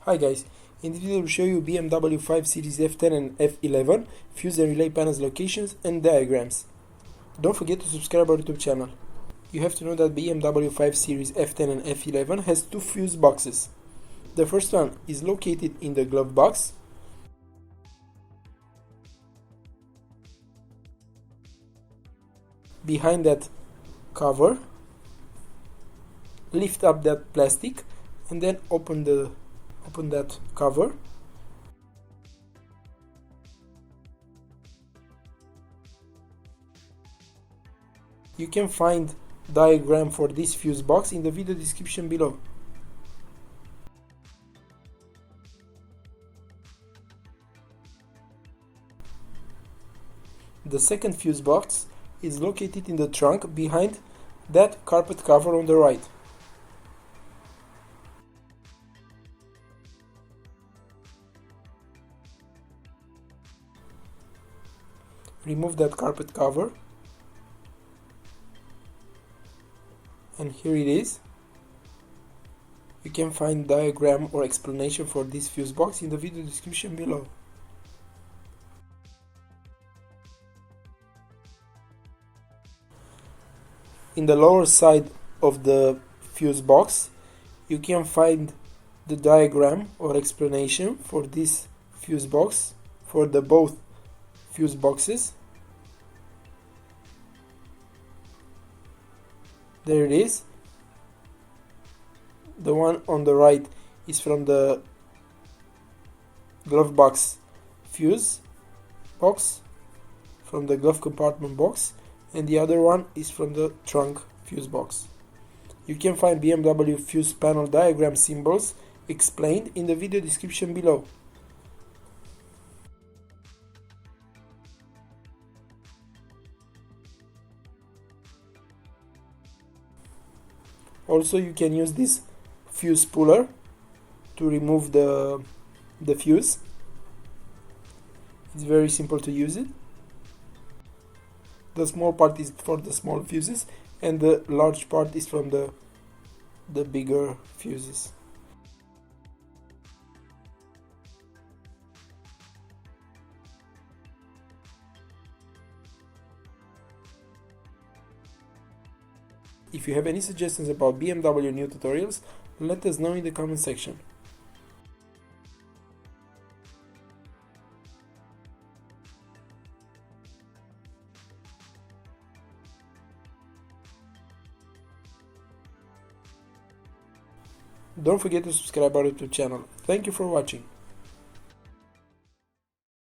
Hi guys, in this video I will show you BMW 5 Series F10 and F11 fuse and relay panels locations and diagrams. Don't forget to subscribe our YouTube channel. You have to know that BMW 5 Series F10 and F11 has two fuse boxes. The first one is located in the glove box. Behind that cover, lift up that plastic and then open that cover. You can find diagram for this fuse box in the video description below. The second fuse box is located in the trunk behind that carpet cover on the right. Remove that carpet cover, and here it is. You can find diagram or explanation for this fuse box in the video description below. In the lower side of the fuse box, you can find the diagram or explanation for this fuse box for the both fuse boxes. There it is. The one on the right is from the glove box fuse box, from the glove compartment box, and the other one is from the trunk fuse box. You can find BMW fuse panel diagram symbols explained in the video description below. Also, you can use this fuse puller to remove the fuse. It's very simple to use it. The small part is for the small fuses and the large part is from the bigger fuses. If you have any suggestions about BMW new tutorials, let us know in the comment section. Don't forget to subscribe our YouTube channel. Thank you for watching.